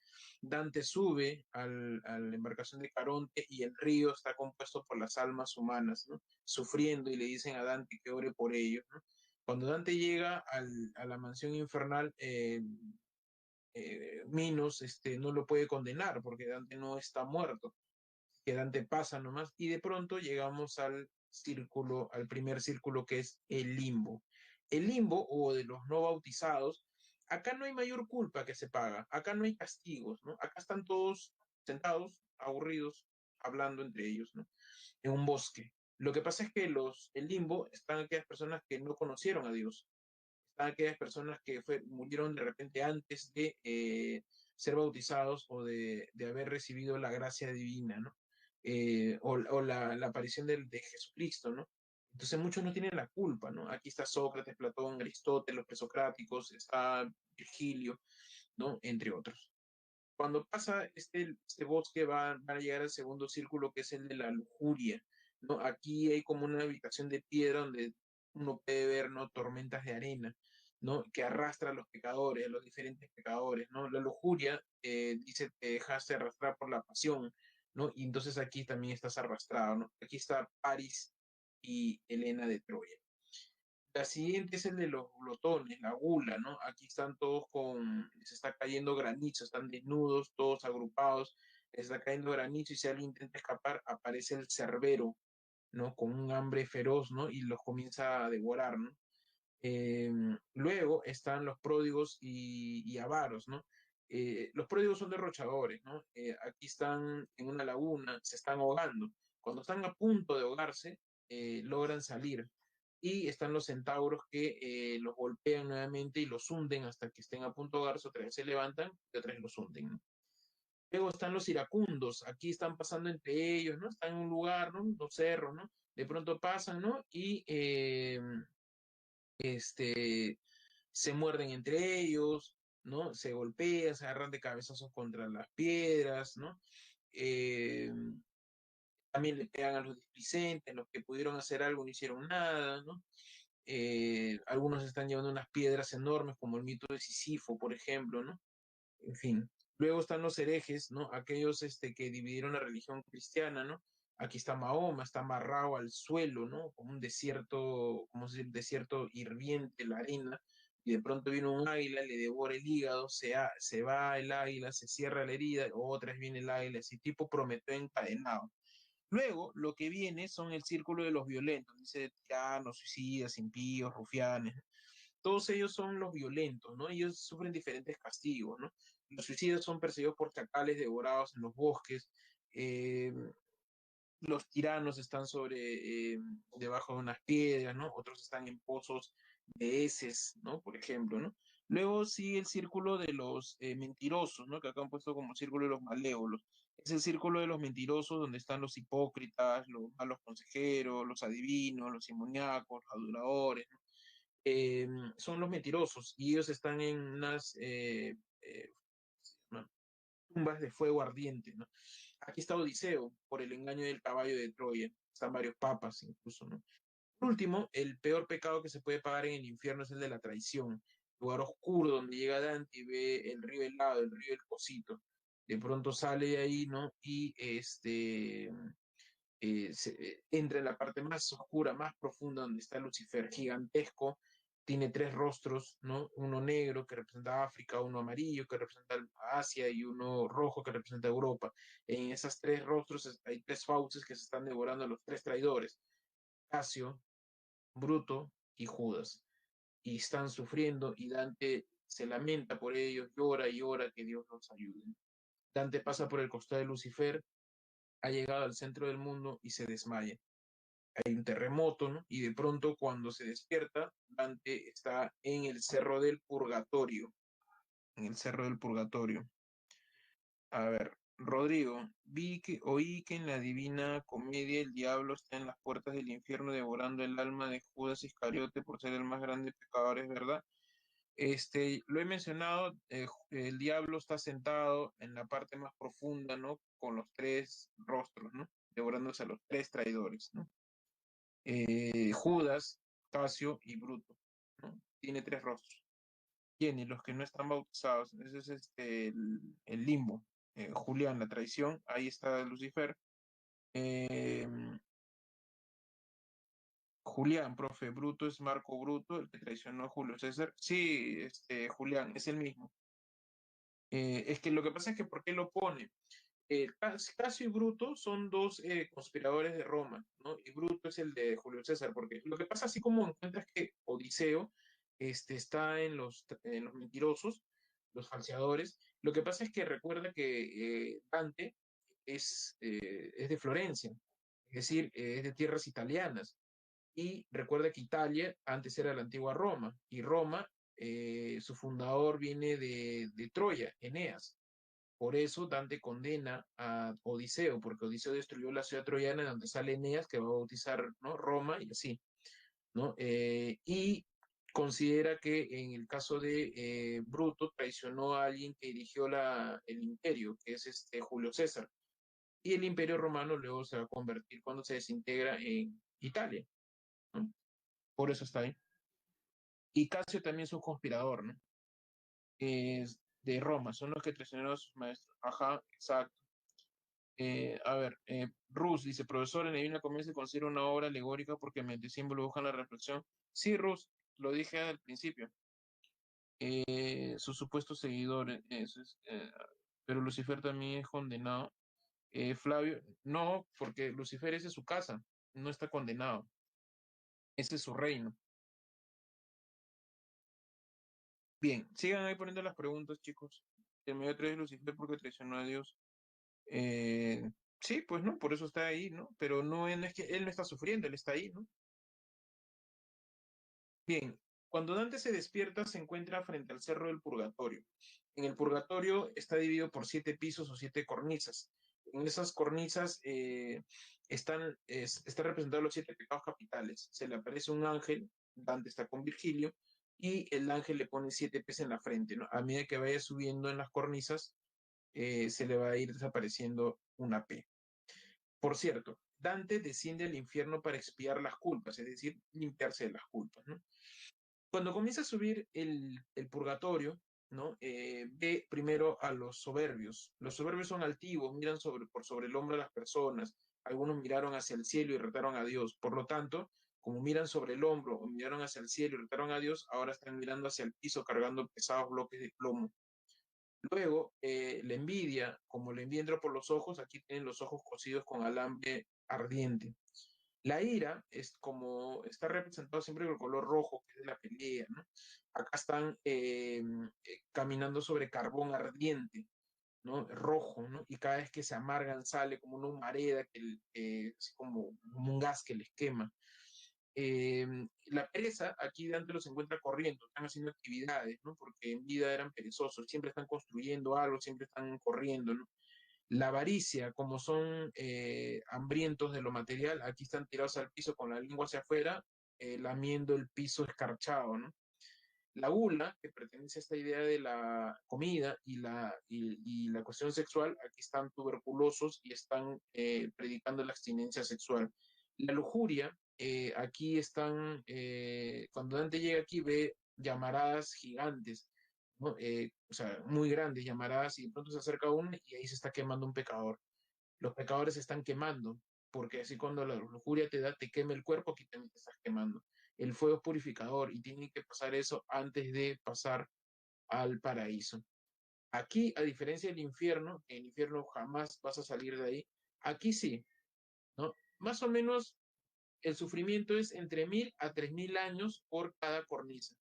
Dante sube a la embarcación de Caronte y el río está compuesto por las almas humanas, ¿no? Sufriendo y le dicen a Dante que ore por ellos, ¿no? Cuando Dante llega a la mansión infernal, Minos no lo puede condenar porque Dante no está muerto, que Dante pasa nomás y de pronto llegamos al círculo, al primer círculo que es el limbo. El limbo o de los no bautizados acá no hay mayor culpa que se paga, acá no hay castigos, ¿no? Acá están todos sentados, aburridos, hablando entre ellos, ¿no? En un bosque. Lo que pasa es que el limbo están aquellas personas que no conocieron a Dios, están aquellas personas que murieron de repente antes de ser bautizados o de haber recibido la gracia divina, ¿no? O la aparición de Jesucristo, ¿no? Entonces muchos no tienen la culpa, ¿no? Aquí está Sócrates, Platón, Aristóteles, los presocráticos, está Virgilio, ¿no? Entre otros. Cuando pasa este bosque van a llegar al segundo círculo, que es el de la lujuria, ¿no? Aquí hay como una habitación de piedra donde uno puede ver, ¿no? Tormentas de arena, ¿no? Que arrastra a los pecadores, a los diferentes pecadores, ¿no? La lujuria dice que dejaste arrastrar por la pasión, ¿no? Y entonces aquí también estás arrastrado, ¿no? Aquí está París y Helena de Troya. La siguiente es el de los glotones, la gula, ¿no? Aquí están todos se está cayendo granizo, están desnudos, todos agrupados, les está cayendo granizo y si alguien intenta escapar, aparece el cerbero, ¿no? Con un hambre feroz, ¿no? Y los comienza a devorar, ¿no? Eh, Luego están los pródigos y avaros, ¿no? Los pródigos son derrochadores, ¿no? Aquí están en una laguna, se están ahogando. Cuando están a punto de ahogarse, logran salir. Y están los centauros que los golpean nuevamente y los hunden hasta que estén a punto de ahogarse, otra vez se levantan y otra vez los hunden, ¿no? Luego están los iracundos, aquí están pasando entre ellos, ¿no? Están en un lugar, ¿no? Los cerros, ¿no? De pronto pasan, ¿no? Y este, se muerden entre ellos, ¿no? Se golpean, se agarran de cabezazos contra las piedras, ¿no? Eh, También le pegan a los displicentes, los que pudieron hacer algo no hicieron nada, ¿no? Algunos están llevando unas piedras enormes, como el mito de Sísifo, por ejemplo, ¿no? En fin. Luego están los herejes, ¿no? Aquellos que dividieron la religión cristiana, ¿no? Aquí está Mahoma, está amarrado al suelo, ¿no? Como un desierto, como si el desierto hirviente, la arena, y de pronto viene un águila, le devora el hígado, se va el águila, se cierra la herida, otra vez viene el águila, así tipo Prometeo encadenado. Luego, lo que viene son el círculo de los violentos, dice tiranos, suicidas, impíos, rufianes, todos ellos son los violentos, ¿no? Ellos sufren diferentes castigos, ¿no? Los suicidas son perseguidos por chacales devorados en los bosques, eh, los tiranos están debajo de unas piedras, ¿no? Otros están en pozos de heces, ¿no? Por ejemplo, ¿no? Luego sigue el círculo de los mentirosos, ¿no? Que acá han puesto como círculo de los malévolos. Es el círculo de los mentirosos donde están los hipócritas, los malos consejeros, los adivinos, los simoniacos, los aduladores, ¿no? Son los mentirosos y ellos están en unas ¿no? tumbas de fuego ardiente, ¿no? Aquí está Odiseo por el engaño del caballo de Troya. Están varios papas incluso, ¿no? Por último, el peor pecado que se puede pagar en el infierno es el de la traición. Lugar oscuro donde llega Dante y ve el río helado, el río del Cosito. De pronto sale de ahí, ¿no? Y entra en la parte más oscura, más profunda, donde está Lucifer, gigantesco, tiene tres rostros, ¿no? Uno negro que representa África, uno amarillo que representa Asia y uno rojo que representa Europa. En esos tres rostros hay tres fauces que se están devorando a los tres traidores, Casio, Bruto y Judas. Y están sufriendo y Dante se lamenta por ellos, llora y llora que Dios los ayude. Dante pasa por el costado de Lucifer, ha llegado al centro del mundo y se desmaya. Hay un terremoto, ¿no? Y de pronto cuando se despierta, Dante está en el cerro del purgatorio, en el cerro del purgatorio. A ver, Rodrigo, oí que en la Divina Comedia el diablo está en las puertas del infierno devorando el alma de Judas Iscariote por ser el más grande pecador, ¿es verdad? Lo he mencionado, el diablo está sentado en la parte más profunda, ¿no? Con los tres rostros, ¿no? Devorándose a los tres traidores, ¿no? Judas, Casio y Bruto, ¿no? Tiene tres rostros. Tiene los que no están bautizados, ese es el limbo. Julián, la traición, ahí está Lucifer. Eh, Julián, profe, Bruto es Marco Bruto, el que traicionó a Julio César. Sí, Julián, es el mismo. Es que lo que pasa es que ¿por qué lo pone? Casio y Bruto son dos conspiradores de Roma, ¿no? Y Bruto es el de Julio César, porque lo que pasa, así como encuentras que Odiseo está en los mentirosos, los falseadores. Lo que pasa es que recuerda que Dante es de Florencia, es decir, es de tierras italianas. Y recuerda que Italia antes era la antigua Roma, y Roma, su fundador viene de Troya, Eneas. Por eso Dante condena a Odiseo, porque Odiseo destruyó la ciudad troyana donde sale Eneas, que va a bautizar, ¿no?, Roma y así, ¿no? Y considera que en el caso de Bruto traicionó a alguien que dirigió el imperio, que es Julio César. Y el imperio romano luego se va a convertir cuando se desintegra en Italia, ¿no? Por eso está ahí. Y Casio también es un conspirador, ¿no? Es de Roma, son los que traicionaron a sus maestros. Ajá, exacto. A ver, Rus dice, profesor, en la Divina Comedia se considera una obra alegórica porque mediante símbolo buscan la reflexión. Sí, Rus, lo dije al principio. Sus supuestos seguidores, pero Lucifer también es condenado. Flavio, no, porque Lucifer es de su casa, no está condenado, ese es su reino. Bien, sigan ahí poniendo las preguntas, chicos. El medio 3 es Lucifer porque traicionó a Dios. Eh, sí, pues no, por eso está ahí, ¿no? Pero no es que él no está sufriendo, él está ahí, ¿no? Bien, cuando Dante se despierta, se encuentra frente al cerro del Purgatorio. En el Purgatorio está dividido por 7 pisos o 7 cornisas. En esas cornisas están representados los 7 pecados capitales. Se le aparece un ángel, Dante está con Virgilio, y el ángel le pone 7 P's en la frente, ¿no? A medida que vaya subiendo en las cornisas, se le va a ir desapareciendo una P. Por cierto, Dante desciende al infierno para expiar las culpas, es decir, limpiarse de las culpas, ¿no? Cuando comienza a subir el purgatorio, ¿no? Ve primero a los soberbios. Los soberbios son altivos, miran por sobre el hombro de las personas. Algunos miraron hacia el cielo y retaron a Dios. Por lo tanto, como miran sobre el hombro o miraron hacia el cielo y retaron a Dios, ahora están mirando hacia el piso cargando pesados bloques de plomo. Luego, la envidia, como la envidia entra por los ojos, aquí tienen los ojos cosidos con alambre ardiente. La ira es como está representado siempre con el color rojo, que es de la pelea, ¿no? Acá están caminando sobre carbón ardiente, ¿no? Rojo, ¿no? Y cada vez que se amargan sale como una humareda, así como un gas que les quema. Eh, la pereza, aquí Dante los encuentra corriendo, están haciendo actividades, ¿no? Porque en vida eran perezosos, siempre están construyendo algo, siempre están corriendo, ¿no? La avaricia, como son hambrientos de lo material, aquí están tirados al piso con la lengua hacia afuera, lamiendo el piso escarchado, ¿no? La gula, que pertenece a esta idea de la comida y la cuestión sexual, aquí están tuberculosos y están predicando la abstinencia sexual. La lujuria, aquí están, cuando Dante llega aquí ve llamaradas gigantes, ¿no? O sea, muy grandes llamaradas y de pronto se acerca uno y ahí se está quemando un pecador. Los pecadores se están quemando, porque así cuando la lujuria te quema el cuerpo, aquí también te estás quemando. El fuego es purificador y tiene que pasar eso antes de pasar al paraíso. Aquí, a diferencia del infierno, en el infierno jamás vas a salir de ahí. Aquí sí, ¿no? Más o menos el sufrimiento es entre 1000 a 3000 años por cada cornisa.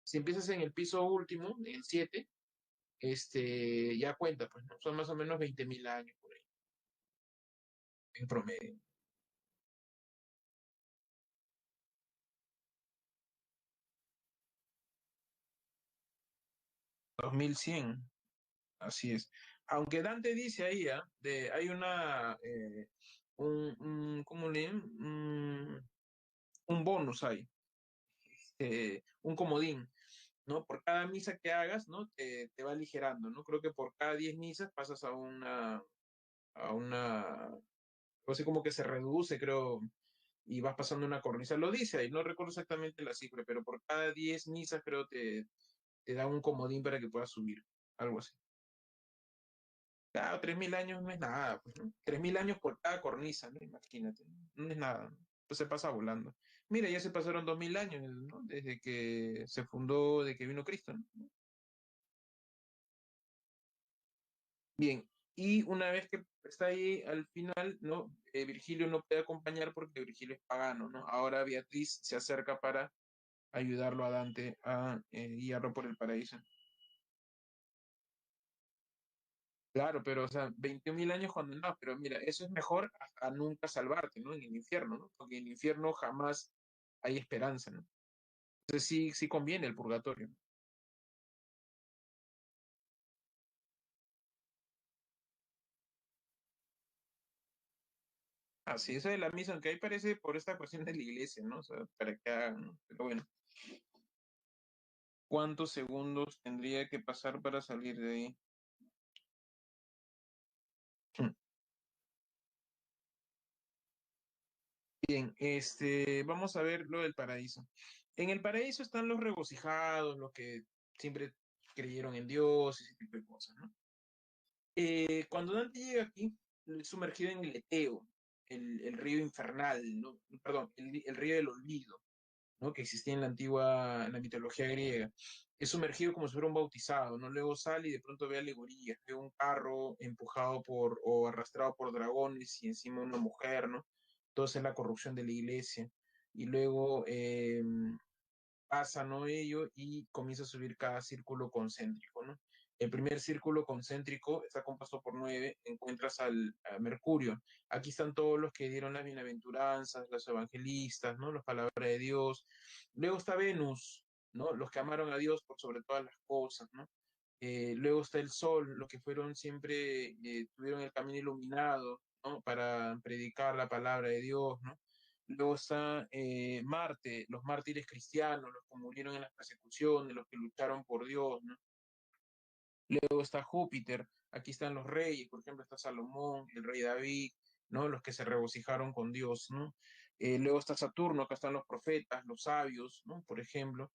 Si empiezas en el piso último, en el 7, ya cuenta, pues, ¿no? Son más o menos 20.000 años por ahí, en promedio. 2100. Así es. Aunque Dante dice ahí, hay ¿cómo le llaman? Un bonus ahí, un comodín, ¿no? Por cada misa que hagas, ¿no? Te va aligerando, ¿no? Creo que por cada 10 misas pasas algo así como que se reduce, creo, y vas pasando una cornisa. Lo dice ahí, no recuerdo exactamente la cifra, pero por cada 10 misas creo te da un comodín para que puedas subir, algo así. Claro, 3000 años no es nada, pues, ¿no? 3000 años por cada cornisa, ¿no? Imagínate, no es nada, ¿no? Pues se pasa volando. Mira, ya se pasaron 2000 años, ¿no? Desde que se fundó, de que vino Cristo, ¿no? Bien, y una vez que está ahí al final, ¿no? Virgilio no puede acompañar porque Virgilio es pagano, ¿no? Ahora Beatriz se acerca para ayudarlo a Dante a guiarlo por el paraíso. Claro, pero, o sea, 21.000 años condenados, pero mira, eso es mejor a nunca salvarte, ¿no? En el infierno, ¿no? Porque en el infierno jamás hay esperanza, ¿no? Entonces sí, sí conviene el purgatorio. Así, eso de la misa, aunque ahí parece por esta cuestión de la iglesia, ¿no? O sea, para que hagan, ¿no? Pero bueno, ¿cuántos segundos tendría que pasar para salir de ahí? Bien, vamos a ver lo del paraíso. En el paraíso están los regocijados, los que siempre creyeron en Dios y ese tipo de cosas, ¿no? Cuando Dante llega aquí, es sumergido en el Eteo, el río infernal, ¿no? Perdón, el río del olvido, ¿no? Que existía en la mitología griega. Es sumergido como si fuera un bautizado, ¿no? Luego sale y de pronto ve alegorías, ve un carro empujado por o arrastrado por dragones y encima una mujer, ¿no? Entonces es la corrupción de la iglesia. Y luego pasa, ¿no? Ello y comienza a subir cada círculo concéntrico, ¿no? El primer círculo concéntrico está compuesto por 9, encuentras a Mercurio. Aquí están todos los que dieron las bienaventuranzas, los evangelistas, ¿no? Las palabras de Dios. Luego está Venus, ¿no? Los que amaron a Dios por sobre todas las cosas, ¿no? Luego está el Sol, los que fueron siempre, tuvieron el camino iluminado, ¿no? Para predicar la palabra de Dios, ¿no? Luego está Marte, los mártires cristianos, los que murieron en las persecuciones, los que lucharon por Dios, ¿no? Luego está Júpiter, aquí están los reyes, por ejemplo, está Salomón, el rey David, ¿no? Los que se regocijaron con Dios, ¿no? Luego está Saturno, acá están los profetas, los sabios, ¿no? Por ejemplo.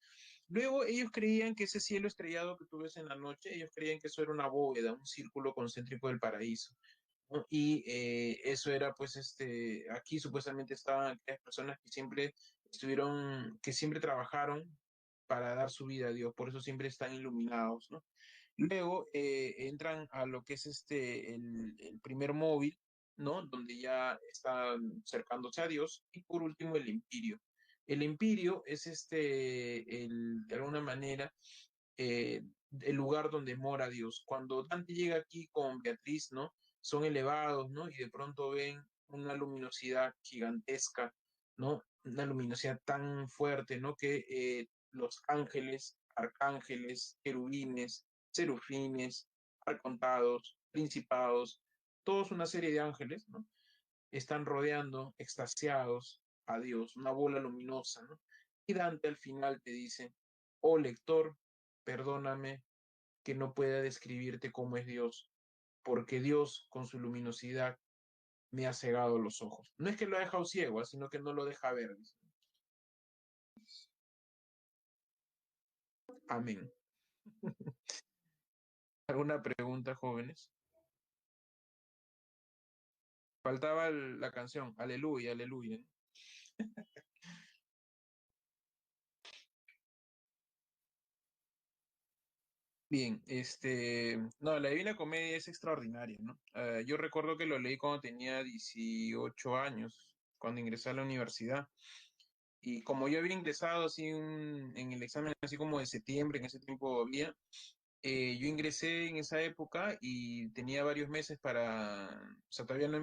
Luego ellos creían que ese cielo estrellado que tú ves en la noche, ellos creían que eso era una bóveda, un círculo concéntrico del paraíso, ¿no? Y eso era, pues, aquí supuestamente estaban aquellas personas que siempre estuvieron, que siempre trabajaron para dar su vida a Dios, por eso siempre están iluminados, ¿no? Luego entran a lo que es el primer móvil, ¿no? Donde ya están cercándose a Dios. Y por último, el Empirio. El Empirio es de alguna manera, eh, el lugar donde mora Dios. Cuando Dante llega aquí con Beatriz, ¿no? Son elevados, ¿no? Y de pronto ven una luminosidad gigantesca, ¿no? Una luminosidad tan fuerte, ¿no? Que los ángeles, arcángeles, querubines, serufines, arcontados, principados, todos una serie de ángeles, ¿no? Están rodeando, extasiados a Dios, una bola luminosa, ¿no? Y Dante al final te dice, oh lector, perdóname que no pueda describirte cómo es Dios, porque Dios con su luminosidad me ha cegado los ojos. No es que lo ha dejado ciego, sino que no lo deja ver. Dice. Amén. ¿Alguna pregunta, jóvenes? Faltaba la canción, aleluya, aleluya. Bien, no, la Divina Comedia es extraordinaria, ¿no? Yo recuerdo que lo leí cuando tenía 18 años, cuando ingresé a la universidad. Y como yo había ingresado así en el examen así como de septiembre, en ese tiempo había, yo ingresé en esa época y tenía varios meses o sea, todavía no,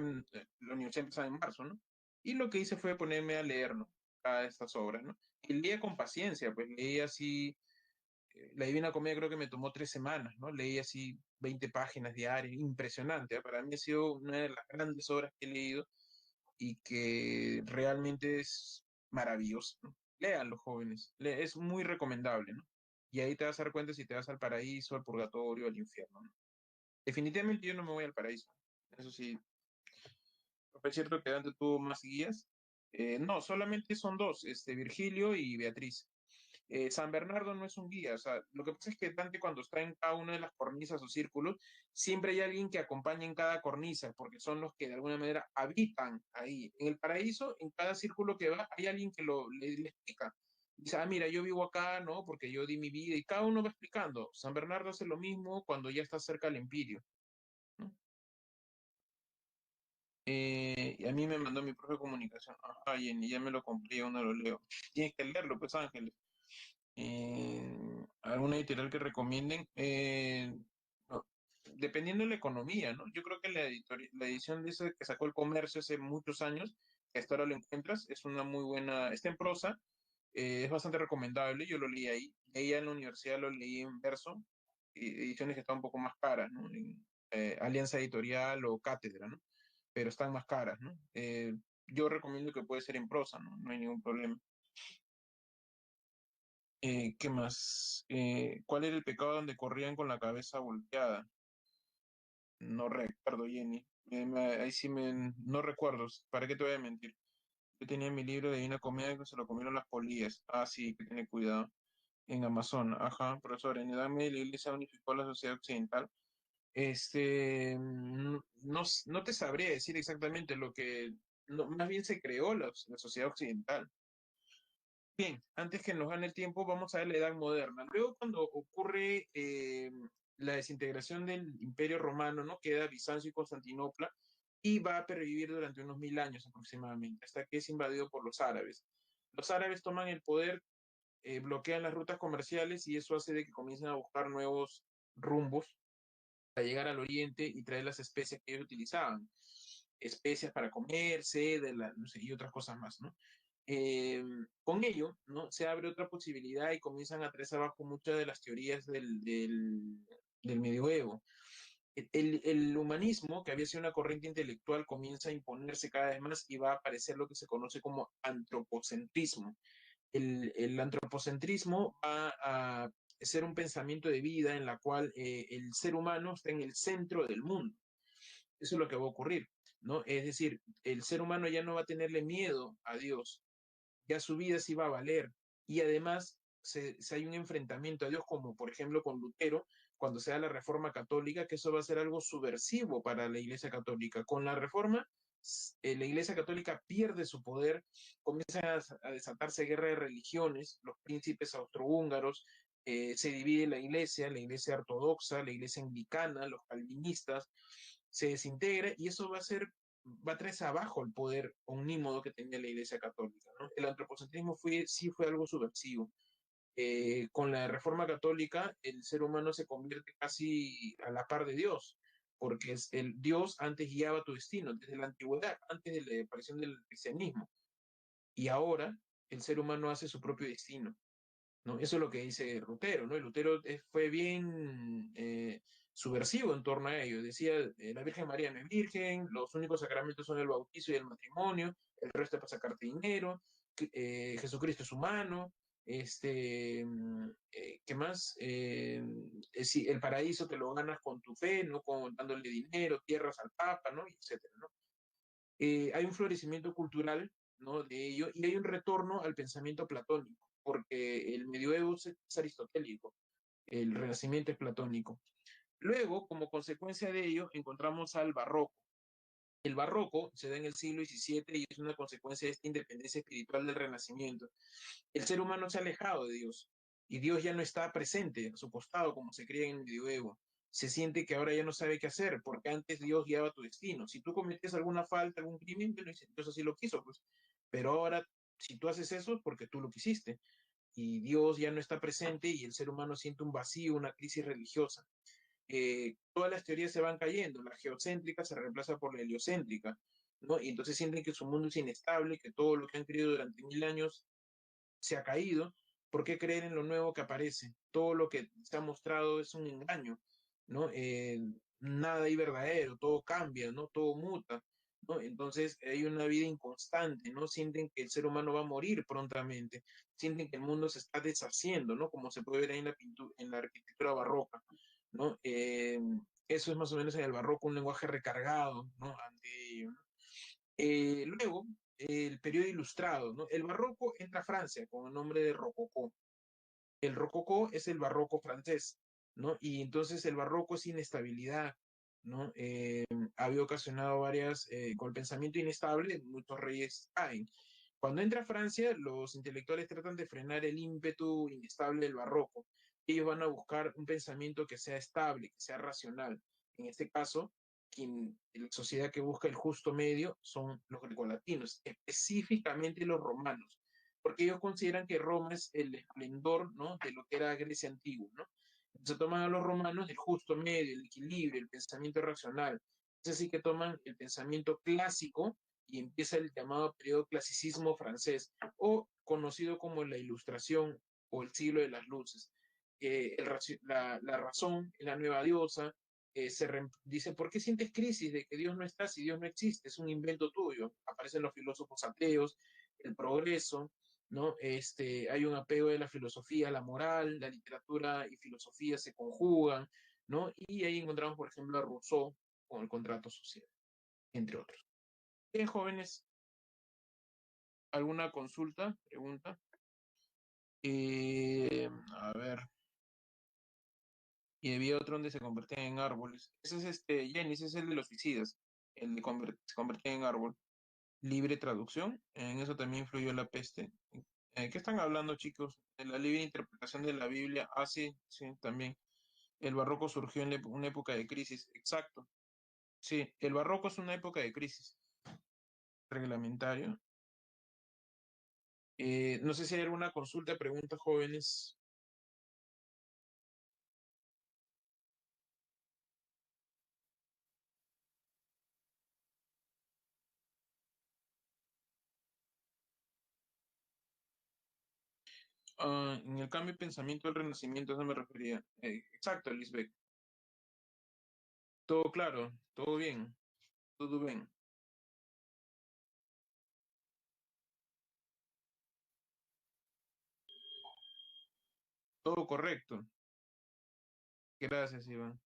la universidad empezaba en marzo, ¿no? Y lo que hice fue ponerme a leer, ¿no? A estas obras, ¿no? Y leía con paciencia, pues leía así la Divina Comedia creo que me tomó 3 semanas, ¿no? Leí así 20 páginas diarias, impresionante, ¿eh? Para mí ha sido una de las grandes obras que he leído y que realmente es maravilloso, ¿no? Lean los jóvenes, es muy recomendable, ¿no? Y ahí te vas a dar cuenta si te vas al paraíso, al purgatorio, al infierno, ¿no? Definitivamente yo no me voy al paraíso, eso sí, es cierto que Dante tuvo más guías. No, solamente son dos, Virgilio y Beatriz. San Bernardo no es un guía, o sea, lo que pasa es que Dante cuando está en cada una de las cornisas o círculos, siempre hay alguien que acompaña en cada cornisa, porque son los que de alguna manera habitan ahí. En el paraíso, en cada círculo que va, hay alguien que le explica. Dice, ah, mira, yo vivo acá, ¿no? Porque yo di mi vida, y cada uno va explicando. San Bernardo hace lo mismo cuando ya está cerca del Empirio, ¿no? Y a mí me mandó mi propia comunicación. Ajá, Jenny, ya me lo compré, aún no lo leo. Tienes que leerlo, pues Ángeles. ¿Alguna editorial que recomienden? No, dependiendo de la economía, ¿no? Yo creo que la edición de ese que sacó el comercio hace muchos años, que hasta ahora lo encuentras, es una muy buena, está en prosa, es bastante recomendable, yo lo leí ahí. Ella en la universidad lo leí en verso, ediciones que están un poco más caras, ¿no? En, Alianza Editorial o Cátedra, ¿no? Pero están más caras, ¿no? Yo recomiendo que puede ser en prosa, ¿no? No hay ningún problema. ¿Qué más? ¿Cuál era el pecado donde corrían con la cabeza volteada? No recuerdo, Jenny. Ahí sí no recuerdo. ¿Para qué te voy a mentir? Yo tenía mi libro de Divina Comedia que se lo comieron las polillas. Ah, sí, que tiene cuidado. En Amazon. Ajá, profesor. En Edad Media la Iglesia unificó la sociedad occidental. No te sabría decir exactamente lo que... más bien se creó la sociedad occidental. Bien, antes que nos gane el tiempo, vamos a ver la Edad Moderna. Luego, cuando ocurre la desintegración del Imperio Romano, ¿no? Queda Bizancio y Constantinopla y va a pervivir durante unos 1000 años aproximadamente, hasta que es invadido por los árabes. Los árabes toman el poder, bloquean las rutas comerciales y eso hace de que comiencen a buscar nuevos rumbos para llegar al oriente y traer las especias que ellos utilizaban. Especias para comer, seda, no sé, y otras cosas más, ¿no? Eh, con ello, ¿no? Se abre otra posibilidad y comienzan a traerse abajo muchas de las teorías del medioevo. El humanismo, que había sido una corriente intelectual, comienza a imponerse cada vez más y va a aparecer lo que se conoce como antropocentrismo. El antropocentrismo va a ser un pensamiento de vida en la cual el ser humano está en el centro del mundo. Eso es lo que va a ocurrir, ¿no? Es decir, el ser humano ya no va a tenerle miedo a Dios, ya su vida sí va a valer. Y además, si hay un enfrentamiento a Dios, como por ejemplo con Lutero, cuando se da la Reforma Católica, que eso va a ser algo subversivo para la Iglesia Católica. Con la Reforma, la Iglesia Católica pierde su poder, comienza a desatarse guerra de religiones, los príncipes austrohúngaros, se divide la iglesia ortodoxa, la iglesia anglicana, los calvinistas, se desintegra y eso va a traerse abajo el poder omnímodo que tenía la Iglesia Católica, ¿no? El antropocentrismo sí fue algo subversivo. Con la Reforma Católica, el ser humano se convierte casi a la par de Dios, porque el Dios antes guiaba tu destino, desde la antigüedad, antes de la aparición del cristianismo, y ahora el ser humano hace su propio destino. ¿No? Eso es lo que dice Lutero, ¿no? Y Lutero fue bien subversivo en torno a ello. Decía, la Virgen María no es virgen, los únicos sacramentos son el bautizo y el matrimonio, el resto es para sacarte dinero, Jesucristo es humano, ¿qué más? Si el paraíso te lo ganas con tu fe, no con dándole dinero, tierras al Papa, ¿no? Y etcétera, ¿no? Hay un florecimiento cultural, ¿no? De ello y hay un retorno al pensamiento platónico, porque el medioevo es aristotélico, el renacimiento es platónico. Luego, como consecuencia de ello, encontramos al barroco. El barroco se da en el siglo XVII y es una consecuencia de esta independencia espiritual del Renacimiento. El ser humano se ha alejado de Dios y Dios ya no está presente a su costado como se creía en el medioevo. Se siente que ahora ya no sabe qué hacer porque antes Dios guiaba tu destino. Si tú cometías alguna falta, algún crimen, bueno, Dios así lo quiso, pues. Pero ahora, si tú haces eso, es porque tú lo quisiste. Y Dios ya no está presente y el ser humano siente un vacío, una crisis religiosa. Todas las teorías se van cayendo, la geocéntrica se reemplaza por la heliocéntrica, ¿no? Y entonces sienten que su mundo es inestable, que todo lo que han creído durante 1000 años se ha caído. ¿Por qué creer en lo nuevo que aparece? Todo lo que se ha mostrado es un engaño, ¿no? Nada hay verdadero, todo cambia, ¿no? Todo muta, ¿no? Entonces hay una vida inconstante, ¿no? Sienten que el ser humano va a morir prontamente, sienten que el mundo se está deshaciendo, ¿no? Como se puede ver ahí en la pintura, en la arquitectura barroca, ¿no? Eso es más o menos en el barroco un lenguaje recargado, ¿no? Ante ello, ¿no? Luego, el periodo ilustrado, ¿no? El barroco entra a Francia con el nombre de rococó. El rococó es el barroco francés, ¿no? Y entonces el barroco es inestabilidad, ¿no? Había ocasionado con el pensamiento inestable, muchos reyes caen. Cuando entra a Francia, los intelectuales tratan de frenar el ímpetu inestable del barroco. Ellos van a buscar un pensamiento que sea estable, que sea racional. En este caso, la sociedad que busca el justo medio son los grecolatinos, específicamente los romanos. porque ellos consideran que Roma es el esplendor, ¿no? De lo que era Grecia antigua, ¿no? Entonces toman a los romanos el justo medio, el equilibrio, el pensamiento racional. Es así que toman el pensamiento clásico y empieza el llamado periodo clasicismo francés, o conocido como la Ilustración o el siglo de las luces. La razón, la nueva diosa, dice, ¿por qué sientes crisis de que Dios no está si Dios no existe? Es un invento tuyo. Aparecen los filósofos ateos, el progreso, ¿no? Hay un apego de la filosofía a la moral, la literatura y filosofía se conjugan, ¿no? Y ahí encontramos, por ejemplo, a Rousseau con el contrato social, entre otros. Bien, jóvenes, ¿alguna consulta? Pregunta. A ver, y había otro donde se convertían en árboles. Ese es Jenny, ese es el de los suicidas, el de se convertían en árbol. Libre traducción, en eso también influyó la peste. ¿Qué están hablando, chicos? De la libre interpretación de la Biblia. Ah, sí, sí, también. El barroco surgió en una época de crisis. Exacto. Sí, el barroco es una época de crisis reglamentario. No sé si hay alguna consulta, pregunta, jóvenes. En el cambio de pensamiento del Renacimiento, a eso me refería. Exacto, Lisbeth. Todo claro, todo bien, todo bien, todo correcto. Gracias, Iván.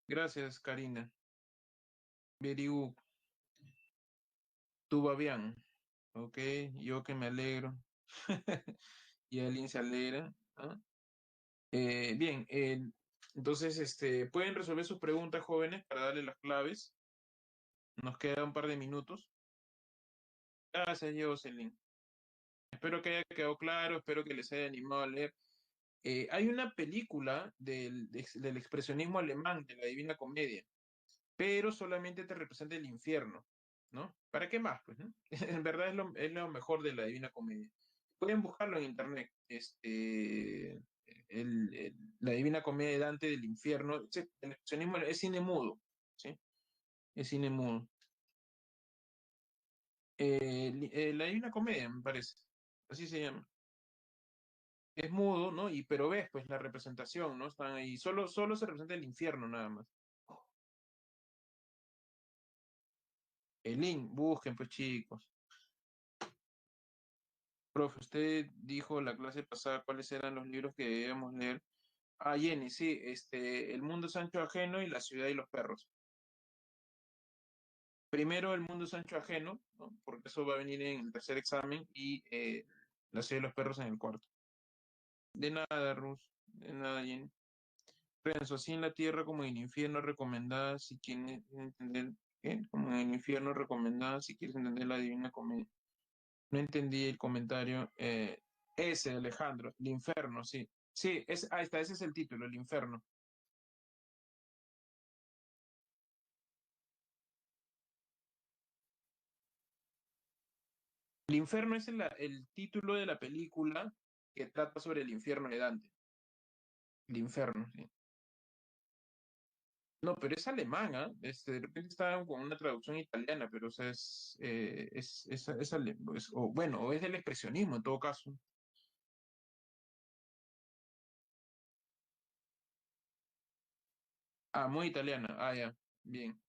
Gracias, Karina. Very good. Tú va bien. Ok, yo que me alegro. Y alguien se alegra. ¿Ah? Bien, entonces, pueden resolver sus preguntas, jóvenes, para darle las claves. Nos queda un par de minutos. Gracias, Jocelyn. Espero que haya quedado claro, espero que les haya animado a leer. Hay una película del expresionismo alemán, de la Divina Comedia, pero solamente te representa el infierno, ¿no? ¿Para qué más? Pues, ¿no? En verdad es lo mejor de la Divina Comedia. Pueden buscarlo en internet, la Divina Comedia de Dante del infierno. El expresionismo es cine mudo, ¿sí? Es cine mudo. La Divina Comedia, me parece. Así se llama. Es mudo, ¿no? Pero ves, pues, la representación, ¿no? Están ahí. Solo se representa el infierno, nada más. El link, busquen, pues, chicos. Profe, usted dijo la clase pasada cuáles eran los libros que debíamos leer. Ah, Jenny, sí, El mundo es ancho ajeno y La ciudad y los perros. Primero El mundo es ancho ajeno, ¿no? Porque eso va a venir en el tercer examen, y La ciudad y los perros en el cuarto. De nada, Rus, de nada, Jenny. Renzo, así en la tierra como en el infierno recomendada si quieres entender, ¿qué? Como en el infierno recomendada si quieres entender la divina comedia. No entendí el comentario. Ese, Alejandro, el infierno, sí. Sí, ahí está, ese es el título, el infierno. El infierno es el título de la película que trata sobre el infierno de Dante. El infierno, sí. No, pero es alemán, ¿ah? De repente está con una traducción italiana, pero o sea, o, bueno, o es del expresionismo en todo caso. Ah, muy italiana. Ah, ya. Bien.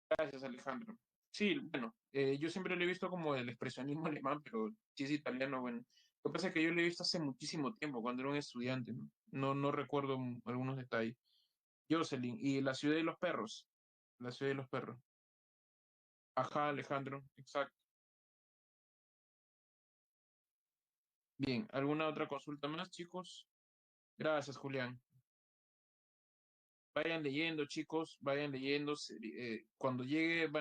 Gracias, Alejandro. Sí, bueno, yo siempre lo he visto como el expresionismo alemán, pero si es italiano, bueno. Lo que pasa es que yo lo he visto hace muchísimo tiempo, cuando era un estudiante, ¿no? No recuerdo algunos detalles. Jocelyn, y La ciudad de los perros. La ciudad de los perros. Ajá, Alejandro, exacto. Bien, ¿alguna otra consulta más, chicos? Gracias, Julián. Vayan leyendo, chicos, vayan leyendo. Cuando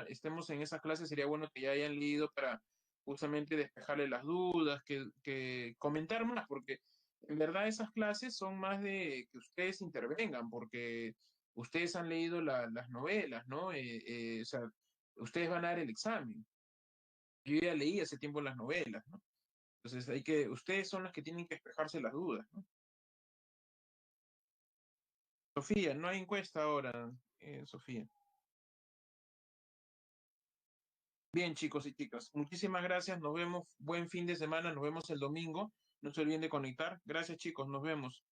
estemos en esa clase, sería bueno que ya hayan leído para justamente despejarle las dudas, que comentar más, porque en verdad esas clases son más de que ustedes intervengan, porque ustedes han leído las novelas, ¿no? O sea, ustedes van a dar el examen. Yo ya leí hace tiempo las novelas, ¿no? Entonces ustedes son las que tienen que despejarse las dudas, ¿no? Sofía, no hay encuesta ahora, Sofía. Bien, chicos y chicas, muchísimas gracias. Nos vemos. Buen fin de semana. Nos vemos el domingo. No se olviden de conectar. Gracias, chicos. Nos vemos.